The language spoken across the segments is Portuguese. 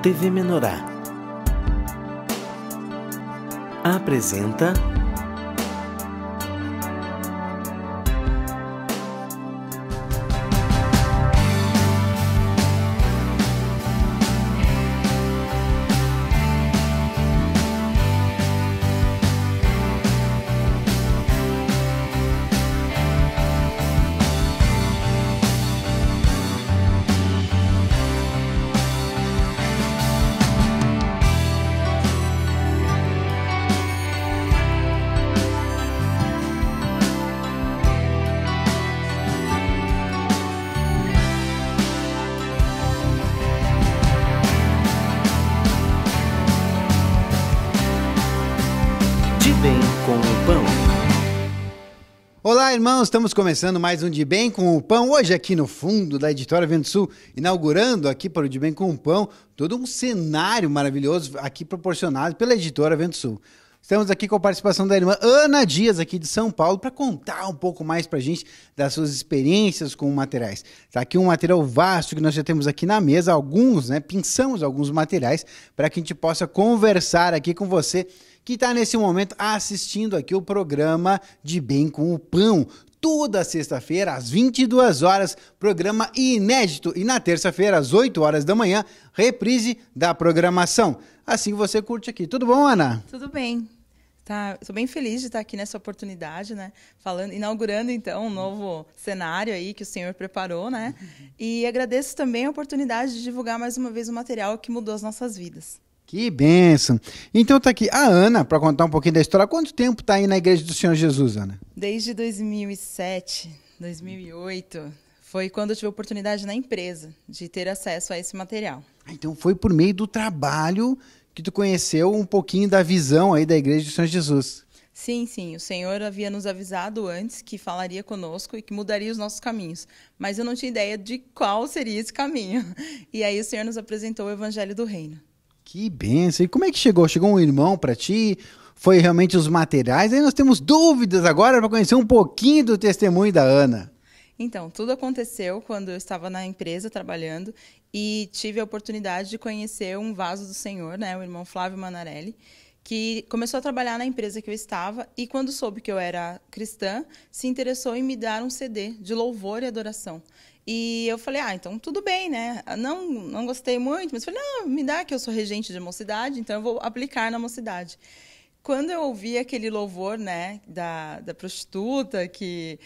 TV Menorá apresenta De Bem com o Pão. Olá, irmãos, estamos começando mais um De Bem com o Pão, hoje aqui no fundo da Editora Vento Sul, inaugurando aqui para o De Bem com o Pão, todo um cenário maravilhoso aqui proporcionado pela Editora Vento Sul. Estamos aqui com a participação da irmã Ana Dias, aqui de São Paulo, para contar um pouco mais para a gente das suas experiências com materiais. Está aqui um material vasto que nós já temos aqui na mesa, alguns, né? Pinçamos alguns materiais para que a gente possa conversar aqui com você que está nesse momento assistindo aqui o programa De Bem com o Pão. Toda sexta-feira, às 22 horas, programa inédito. E na terça-feira, às 8 horas da manhã, reprise da programação. Assim você curte aqui. Tudo bom, Ana? Tudo bem. Estou bem feliz de estar aqui nessa oportunidade, né? Inaugurando, então, um novo cenário aí que o Senhor preparou, né? E agradeço também a oportunidade de divulgar mais uma vez o material que mudou as nossas vidas. Que bênção! Então tá aqui a Ana, para contar um pouquinho da história. Há quanto tempo está aí na Igreja do Senhor Jesus, Ana? Desde 2007, 2008, foi quando eu tive a oportunidade na empresa de ter acesso a esse material. Então foi por meio do trabalho que tu conheceu um pouquinho da visão aí da Igreja do Senhor Jesus. Sim, sim. O Senhor havia nos avisado antes que falaria conosco e que mudaria os nossos caminhos. Mas eu não tinha ideia de qual seria esse caminho. E aí o Senhor nos apresentou o Evangelho do Reino. Que bênção! E como é que chegou? Chegou um irmão para ti? Foi realmente os materiais? Aí nós temos dúvidas agora para conhecer um pouquinho do testemunho da Ana. Então, tudo aconteceu quando eu estava na empresa trabalhando e tive a oportunidade de conhecer um vaso do Senhor, né, o irmão Flávio Manarelli, que começou a trabalhar na empresa que eu estava e quando soube que eu era cristã, se interessou em me dar um CD de louvor e adoração. E eu falei, então tudo bem, né? Não gostei muito, mas falei, não, me dá que eu sou regente de mocidade, então eu vou aplicar na mocidade. Quando eu ouvi aquele louvor, né, da prostituta, que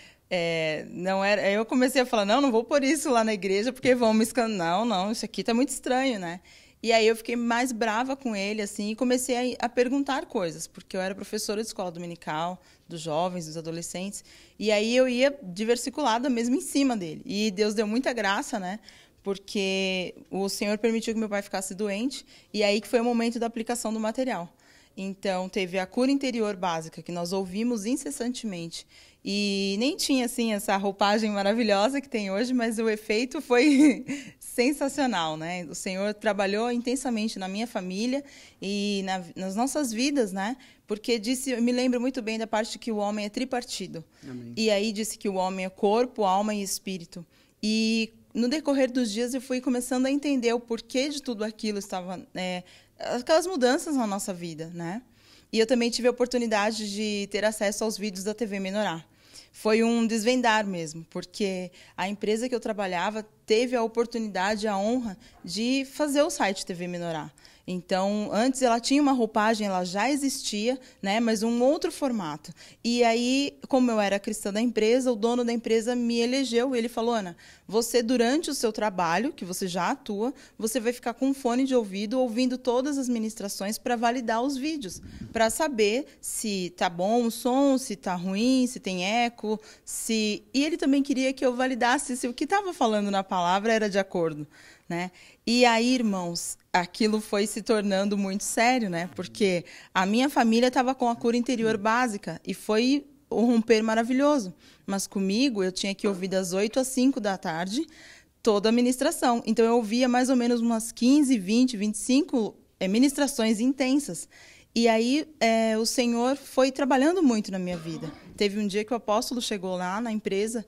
não era, eu comecei a falar, não vou pôr isso lá na igreja, porque vão me escandar. Não, isso aqui tá muito estranho, né? E aí eu fiquei mais brava com ele, assim, e comecei a perguntar coisas, porque eu era professora de escola dominical, dos jovens, dos adolescentes, e aí eu ia diversiculada mesmo em cima dele. E Deus deu muita graça, né? Porque o Senhor permitiu que meu pai ficasse doente, e aí que foi o momento da aplicação do material. Então, teve a cura interior básica, que nós ouvimos incessantemente. E nem tinha, assim, essa roupagem maravilhosa que tem hoje, mas o efeito foi sensacional, né? O Senhor trabalhou intensamente na minha família e nas nossas vidas, né? Porque eu me lembro muito bem da parte que o homem é tripartido. Amém. E aí disse que o homem é corpo, alma e espírito. E no decorrer dos dias eu fui começando a entender o porquê de tudo aquilo estava... aquelas mudanças na nossa vida, né? E eu também tive a oportunidade de ter acesso aos vídeos da TV Menorá. Foi um desvendar mesmo, porque a empresa que eu trabalhava teve a oportunidade, a honra de fazer o site TV Menorá. Então, antes ela tinha uma roupagem, ela já existia, né, mas um outro formato. E aí, como eu era cristã da empresa, o dono da empresa me elegeu e ele falou, Ana, você durante o seu trabalho, que você já atua, você vai ficar com um fone de ouvido, ouvindo todas as ministrações para validar os vídeos, para saber se tá bom o som, se tá ruim, se tem eco, E ele também queria que eu validasse se o que estava falando na palavra era de acordo, né? E aí, irmãos, aquilo foi se tornando muito sério, né? Porque a minha família estava com a cura interior básica e foi um romper maravilhoso. Mas comigo, eu tinha que ouvir das 8 às 5 da tarde toda a ministração. Então, eu ouvia mais ou menos umas 15, 20, 25 ministrações intensas. E aí, o Senhor foi trabalhando muito na minha vida. Teve um dia que o apóstolo chegou lá na empresa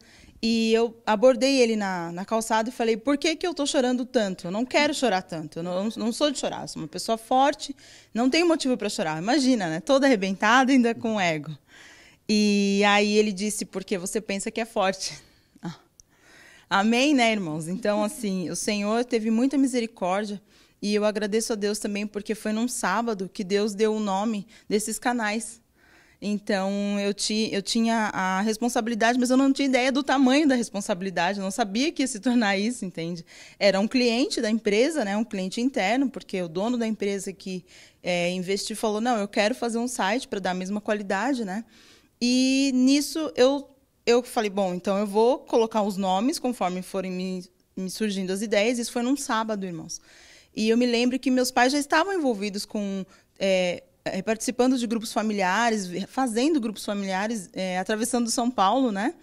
E eu abordei ele na calçada e falei, por que eu estou chorando tanto? Eu não quero chorar tanto, eu não sou de chorar, eu sou uma pessoa forte, não tenho motivo para chorar. Imagina, né? Toda arrebentada, ainda com ego. E aí ele disse, porque você pensa que é forte. Amém, né, irmãos? Então, assim, o Senhor teve muita misericórdia e eu agradeço a Deus também porque foi num sábado que Deus deu o nome desses canais. Então, eu tinha a responsabilidade, mas eu não tinha ideia do tamanho da responsabilidade, eu não sabia que ia se tornar isso, entende? Era um cliente da empresa, né, um cliente interno, porque o dono da empresa que investiu falou, não, eu quero fazer um site para dar a mesma qualidade, né? E nisso eu falei, bom, então eu vou colocar os nomes conforme forem me surgindo as ideias. Isso foi num sábado, irmãos. E eu me lembro que meus pais já estavam envolvidos com... participando de grupos familiares, fazendo grupos familiares, atravessando São Paulo, né?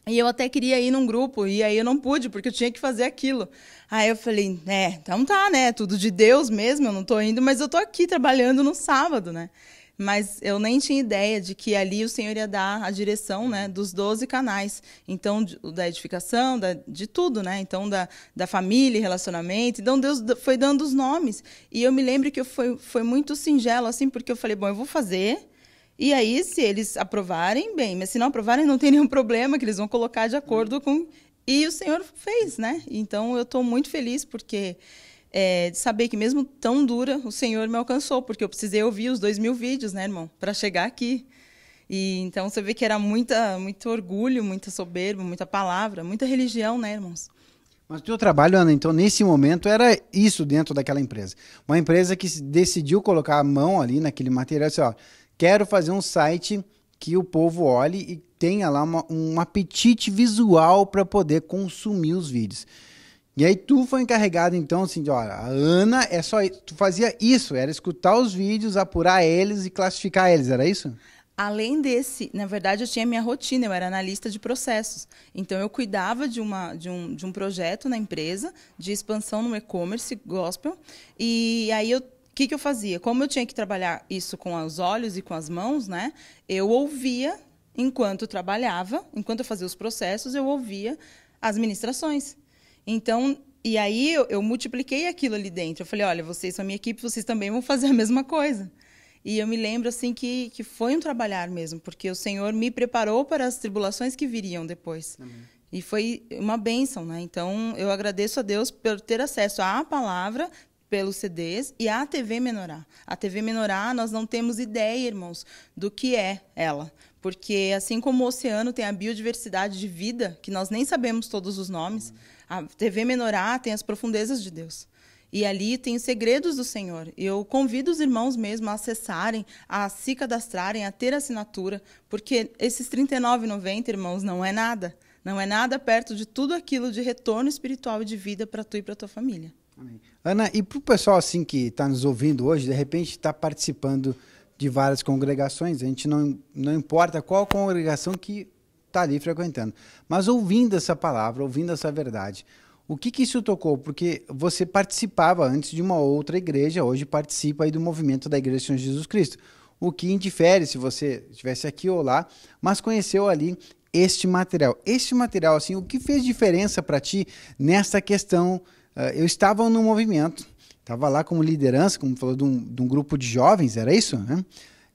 E eu até queria ir num grupo, e aí eu não pude, porque eu tinha que fazer aquilo. Aí eu falei, então tá, né? Tudo de Deus mesmo, eu não tô indo, mas eu tô aqui trabalhando no sábado, né? Mas eu nem tinha ideia de que ali o Senhor ia dar a direção, né, dos 12 canais. Então, da edificação, de tudo, né? Então, da família, relacionamento. Então, Deus foi dando os nomes. E eu me lembro que foi muito singelo, assim, porque eu falei, bom, eu vou fazer. E aí, se eles aprovarem, bem. Mas se não aprovarem, não tem nenhum problema, que eles vão colocar de acordo com... E o Senhor fez, né? Então, eu estou muito feliz, porque... de saber que mesmo tão dura, o Senhor me alcançou, porque eu precisei ouvir os 2.000 vídeos, né, irmão, para chegar aqui. E então você vê que era muito orgulho, muita soberba, muita palavra, muita religião, né, irmãos? Mas o teu trabalho, Ana, então, nesse momento, era isso dentro daquela empresa. Uma empresa que decidiu colocar a mão ali naquele material, assim, ó, quero fazer um site que o povo olhe e tenha lá um apetite visual para poder consumir os vídeos. E aí tu foi encarregado, então, assim, de, olha, a Ana é só isso. Tu fazia isso, era escutar os vídeos, apurar eles e classificar eles, era isso? Além desse, na verdade, eu tinha minha rotina, eu era analista de processos. Então, eu cuidava de um projeto na empresa, de expansão no e-commerce gospel. E aí, o que eu fazia? Como eu tinha que trabalhar isso com os olhos e com as mãos, né? Eu ouvia, enquanto trabalhava, enquanto eu fazia os processos, eu ouvia as ministrações. Então, e aí eu multipliquei aquilo ali dentro. Eu falei, olha, vocês são a minha equipe, vocês também vão fazer a mesma coisa. E eu me lembro assim que foi um trabalhar mesmo, porque o Senhor me preparou para as tribulações que viriam depois. Amém. E foi uma bênção, né? Então, eu agradeço a Deus por ter acesso à palavra, pelos CDs, e à TV Menorá. A TV Menorá, nós não temos ideia, irmãos, do que é ela. Porque, assim como o oceano tem a biodiversidade de vida, que nós nem sabemos todos os nomes, a TV Menorá tem as profundezas de Deus. E ali tem os segredos do Senhor. Eu convido os irmãos mesmo a acessarem, a se cadastrarem, a ter assinatura, porque esses R$ 39,90, irmãos, não é nada. Não é nada perto de tudo aquilo de retorno espiritual e de vida para tu e para tua família. Amém. Ana, e para o pessoal assim, que está nos ouvindo hoje, de repente está participando de várias congregações, a gente não importa qual congregação que está ali frequentando, mas ouvindo essa palavra, ouvindo essa verdade, o que isso tocou? Porque você participava antes de uma outra igreja, hoje participa aí do movimento da Igreja do Senhor Jesus Cristo, o que indifere se você estivesse aqui ou lá, mas conheceu ali este material. Este material, assim, o que fez diferença para ti nessa questão? Eu estava no movimento, estava lá como liderança, como falou, de um grupo de jovens, era isso, né?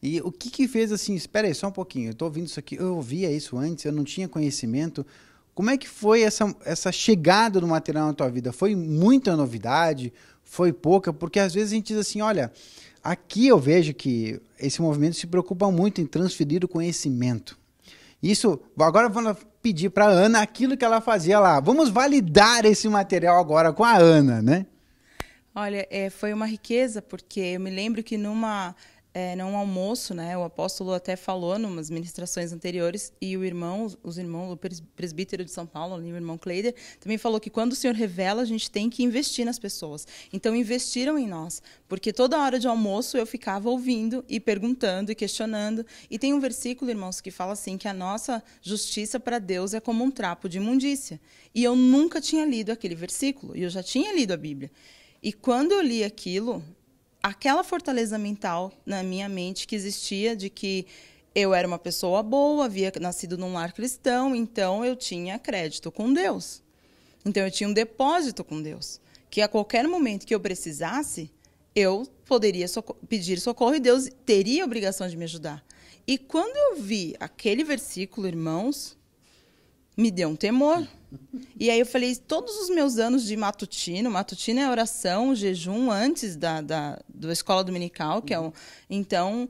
E o que fez assim, espera aí só um pouquinho, eu estou ouvindo isso aqui, eu ouvia isso antes, eu não tinha conhecimento. Como é que foi essa chegada do material na tua vida? Foi muita novidade? Foi pouca? Porque às vezes a gente diz assim, olha, aqui eu vejo que esse movimento se preocupa muito em transferir o conhecimento. Isso, agora vamos pedir para a Ana aquilo que ela fazia lá. Vamos validar esse material agora com a Ana, né? Olha, foi uma riqueza, porque eu me lembro que num almoço, né, o apóstolo até falou em umas ministrações anteriores, e os irmãos, o presbítero de São Paulo, ali, o irmão Kleider, também falou que quando o Senhor revela, a gente tem que investir nas pessoas. Então, investiram em nós, porque toda hora de almoço eu ficava ouvindo e perguntando e questionando. E tem um versículo, irmãos, que fala assim, que a nossa justiça para Deus é como um trapo de imundícia. E eu nunca tinha lido aquele versículo, e eu já tinha lido a Bíblia. E quando eu li aquilo, aquela fortaleza mental na minha mente que existia de que eu era uma pessoa boa, havia nascido num lar cristão, então eu tinha crédito com Deus. Então eu tinha um depósito com Deus, que a qualquer momento que eu precisasse, eu poderia pedir socorro e Deus teria a obrigação de me ajudar. E quando eu vi aquele versículo, irmãos, me deu um temor. E aí eu falei, todos os meus anos de matutino é oração, jejum antes da escola dominical, que é então,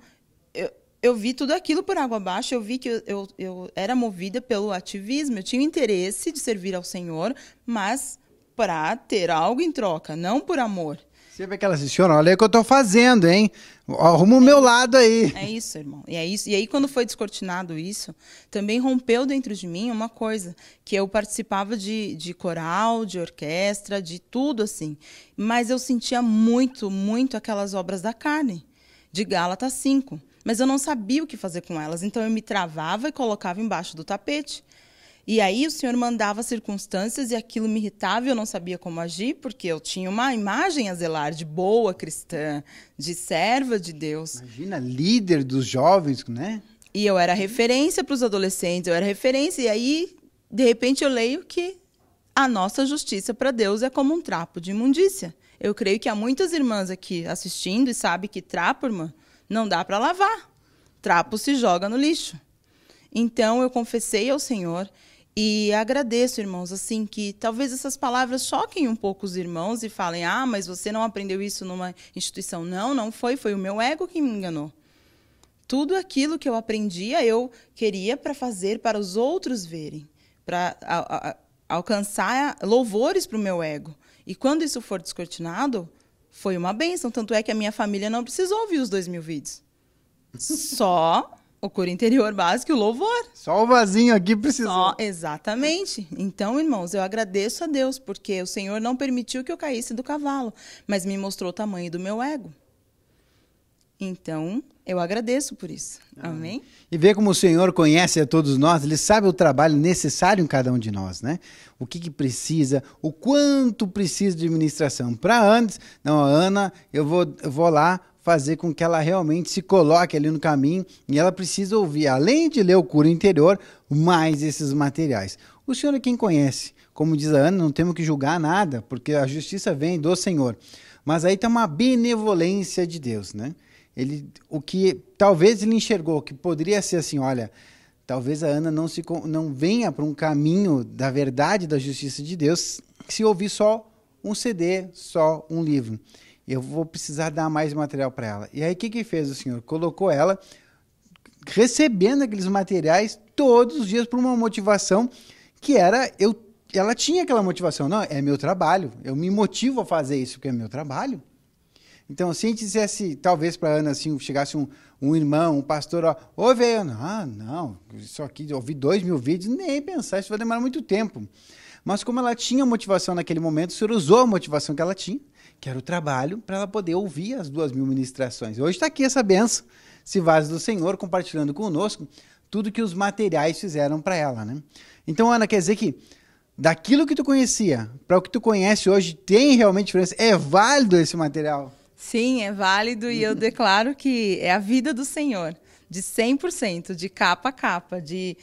eu vi tudo aquilo por água abaixo, eu vi que eu era movida pelo ativismo, eu tinha o interesse de servir ao Senhor, mas para ter algo em troca, não por amor. Você vê que ela disse, olha aí o que eu estou fazendo, hein? Arruma o meu lado aí. É isso, irmão. E é isso. E aí, quando foi descortinado isso, também rompeu dentro de mim uma coisa, que eu participava de coral, de orquestra, de tudo assim. Mas eu sentia muito, muito aquelas obras da carne, de Gálatas 5. Mas eu não sabia o que fazer com elas, então eu me travava e colocava embaixo do tapete. E aí o Senhor mandava circunstâncias e aquilo me irritava e eu não sabia como agir, porque eu tinha uma imagem a zelar de boa cristã, de serva de Deus. Imagina, líder dos jovens, né? E eu era referência para os adolescentes, eu era referência. E aí, de repente, eu leio que a nossa justiça para Deus é como um trapo de imundícia. Eu creio que há muitas irmãs aqui assistindo e sabem que trapo, irmã, não dá para lavar. Trapo se joga no lixo. Então, eu confessei ao Senhor. E agradeço, irmãos, assim, que talvez essas palavras choquem um pouco os irmãos e falem, mas você não aprendeu isso numa instituição. Não foi o meu ego que me enganou. Tudo aquilo que eu aprendia, eu queria para fazer para os outros verem, para alcançar louvores para o meu ego. E quando isso for descortinado, foi uma bênção. Tanto é que a minha família não precisou ouvir os 2.000 vídeos. Só o coro interior básico e o louvor. Só o vasinho aqui precisou. Exatamente. Então, irmãos, eu agradeço a Deus, porque o Senhor não permitiu que eu caísse do cavalo, mas me mostrou o tamanho do meu ego. Então, eu agradeço por isso. Amém? E vê como o Senhor conhece a todos nós, Ele sabe o trabalho necessário em cada um de nós, né? O que precisa, o quanto precisa de ministração. Para antes, não, Ana, eu vou lá fazer com que ela realmente se coloque ali no caminho e ela precisa ouvir, além de ler o coro interior, mais esses materiais. O Senhor é quem conhece. Como diz a Ana, não temos que julgar nada, porque a justiça vem do Senhor. Mas aí está uma benevolência de Deus, né? O que talvez ele enxergou que poderia ser assim, olha, talvez a Ana não venha para um caminho da verdade, da justiça de Deus, se ouvir só um CD, só um livro. Eu vou precisar dar mais material para ela. E aí o que fez o Senhor? Colocou ela recebendo aqueles materiais todos os dias por uma motivação que era, ela tinha aquela motivação, não, é meu trabalho, eu me motivo a fazer isso porque é meu trabalho. Então, se a gente dissesse, talvez para a Ana, assim, chegasse um irmão, um pastor, ouve aí, Ana, não, isso aqui, ouvir 2.000 vídeos, nem pensar, isso vai demorar muito tempo. Mas como ela tinha motivação naquele momento, o Senhor usou a motivação que ela tinha, que era o trabalho, para ela poder ouvir as 2.000 ministrações. Hoje está aqui essa benção, esse vaso do Senhor, compartilhando conosco tudo que os materiais fizeram para ela, né? Então, Ana, quer dizer que daquilo que tu conhecia para o que tu conhece hoje, tem realmente diferença? É válido esse material? Sim, é válido e eu declaro que é a vida do Senhor, de 100%, de capa a capa, de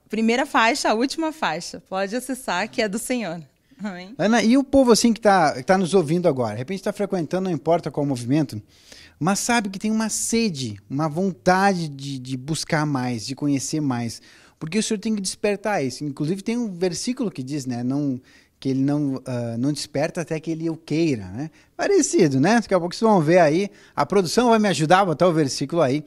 primeira faixa à última faixa. Pode acessar que é do Senhor. Amém? Ana, e o povo assim que tá nos ouvindo agora, de repente está frequentando, não importa qual movimento, mas sabe que tem uma sede, uma vontade de buscar mais, de conhecer mais, porque o Senhor tem que despertar isso. Inclusive tem um versículo que diz, né, que ele não desperta até que ele o queira, né? Parecido, né? Daqui a pouco vocês vão ver aí, a produção vai me ajudar a botar o versículo aí.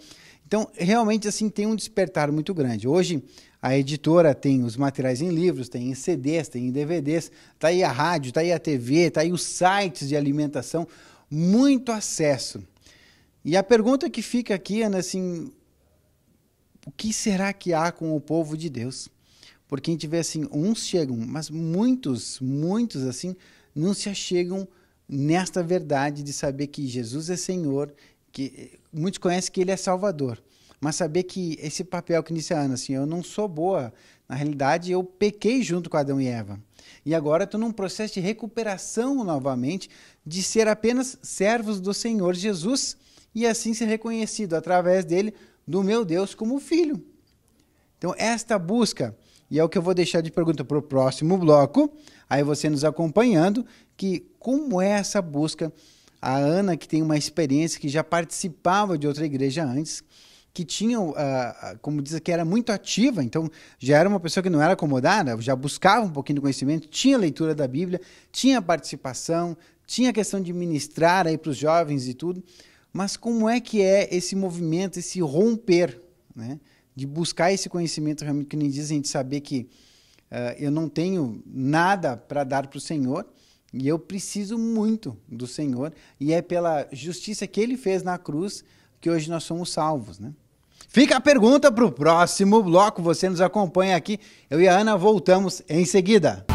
Então, realmente, assim, tem um despertar muito grande. Hoje, a editora tem os materiais em livros, tem em CDs, tem em DVDs, tá aí a rádio, tá aí a TV, tá aí os sites de alimentação, muito acesso. E a pergunta que fica aqui, Ana, assim, o que será que há com o povo de Deus? Porque a gente vê assim, uns chegam, mas muitos assim, não se achegam nesta verdade de saber que Jesus é Senhor, que muitos conhecem que Ele é Salvador, mas saber que esse papel que inicia a Ana, assim, eu não sou boa, na realidade eu pequei junto com Adão e Eva, e agora estou num processo de recuperação novamente, de ser apenas servos do Senhor Jesus, e assim ser reconhecido através dele do meu Deus como filho. Então, esta busca, e é o que eu vou deixar de pergunta para o próximo bloco, aí você nos acompanhando, que como é essa busca? A Ana, que tem uma experiência, que já participava de outra igreja antes, que tinha, como diz, que era muito ativa, então já era uma pessoa que não era acomodada, já buscava um pouquinho de conhecimento, tinha leitura da Bíblia, tinha participação, tinha a questão de ministrar aí para os jovens e tudo, mas como é que é esse movimento, esse romper, né, de buscar esse conhecimento realmente, que nem diz, a gente saber que eu não tenho nada para dar para o Senhor, e eu preciso muito do Senhor, e é pela justiça que Ele fez na cruz que hoje nós somos salvos, né? Fica a pergunta para o próximo bloco, você nos acompanha aqui, eu e a Ana voltamos em seguida.